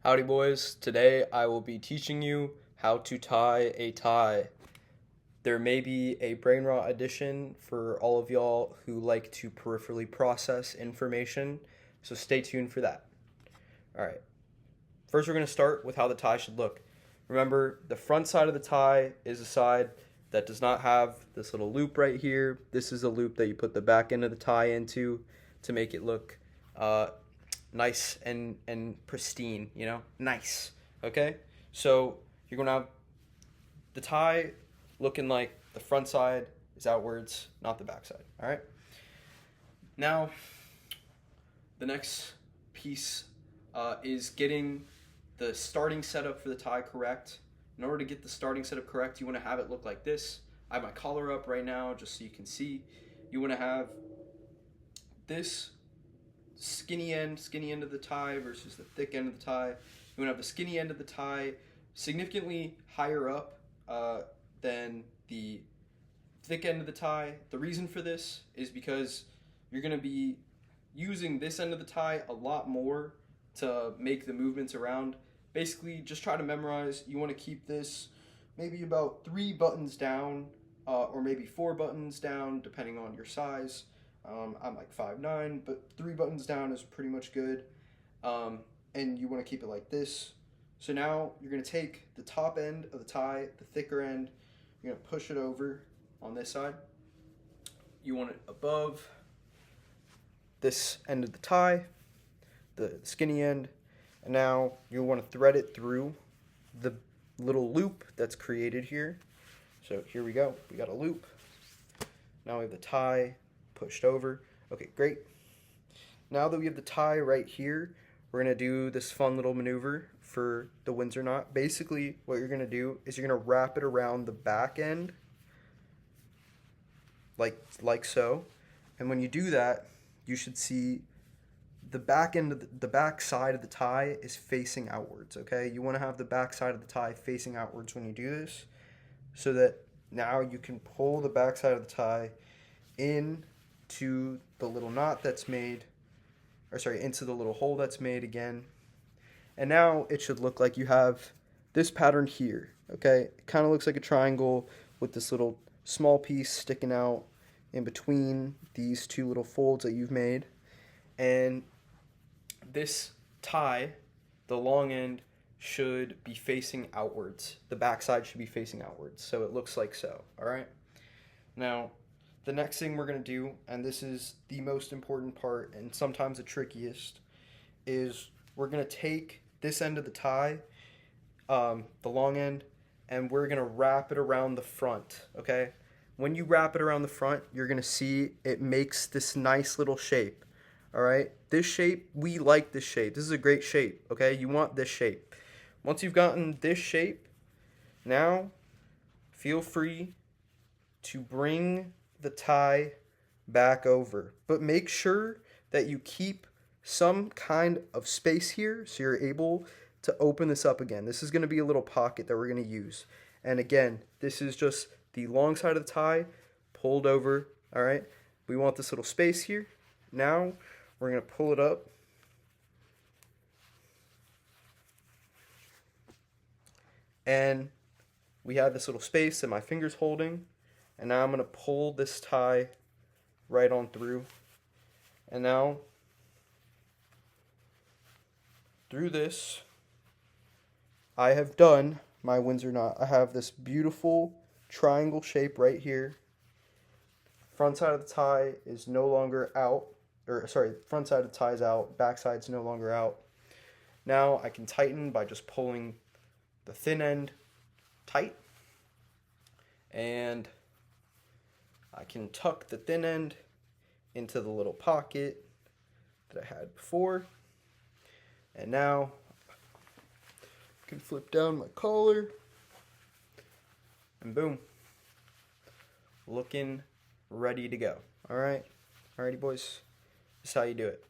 Howdy boys, today I will be teaching you how to tie a tie. There may be a brain rot edition for all of y'all who like to peripherally process information, so stay tuned for that. Alright, first we're going to start with how the tie should look. Remember, the front side of the tie is a side that does not have this little loop right here. This is a loop that you put the back end of the tie into to make it look nice and pristine, nice. Okay, so you're gonna have the tie looking like the front side is outwards, not the back side. All right, now the next piece is getting the starting setup for the tie correct. In order to get the starting setup correct, you want to have it look like this. I have my collar up right now just so you can see. You want to have this skinny end of the tie versus the thick end of the tie. You want to have the skinny end of the tie significantly higher up than the thick end of the tie. The reason for this is because you're going to be using this end of the tie a lot more to make the movements around. Basically, just try to memorize. You want to keep this maybe about 3 buttons down or maybe 4 buttons down depending on your size. I'm like 5'9", but 3 buttons down is pretty much good. And you want to keep it like this. So now you're going to take the top end of the tie, the thicker end, you're going to push it over on this side. You want it above this end of the tie, the skinny end, and now you want to thread it through the little loop that's created here. So here we go. We got a loop. Now we have the tie pushed over. Okay, great. Now that we have the tie right here, we're going to do this fun little maneuver for the Windsor knot. Basically, what you're going to do is you're going to wrap it around the back end, like so. And when you do that, you should see the back end of the back side of the tie is facing outwards, okay? You want to have the back side of the tie facing outwards when you do this, so that now you can pull the back side of the tie in to the little knot that's made, into the little hole that's made again. And now it should look like you have this pattern here, okay? It kind of looks like a triangle with this little small piece sticking out in between these two little folds that you've made. And this tie, the long end, should be facing outwards. The back side should be facing outwards, so it looks like so, all right? Now, the next thing we're going to do, and this is the most important part and sometimes the trickiest, is we're going to take this end of the tie, the long end, and we're going to wrap it around the front, okay? When you wrap it around the front, you're going to see it makes this nice little shape, all right? This shape, we like this shape. This is a great shape, okay? You want this shape. Once you've gotten this shape, now feel free to bring the tie back over, but make sure that you keep some kind of space here so you're able to open this up again. This is going to be a little pocket that we're going to use, and again, this is just the long side of the tie pulled over. All right, we want this little space here. Now we're going to pull it up and we have this little space that my finger's holding. And now I'm going to pull this tie right on through. And now, through this, I have done my Windsor knot. I have this beautiful triangle shape right here. Front side of the tie is no longer out. Front side of the tie is out. Back side's no longer out. Now I can tighten by just pulling the thin end tight. And I can tuck the thin end into the little pocket that I had before. And now I can flip down my collar. And boom. Looking ready to go. Alrighty boys. This is how you do it.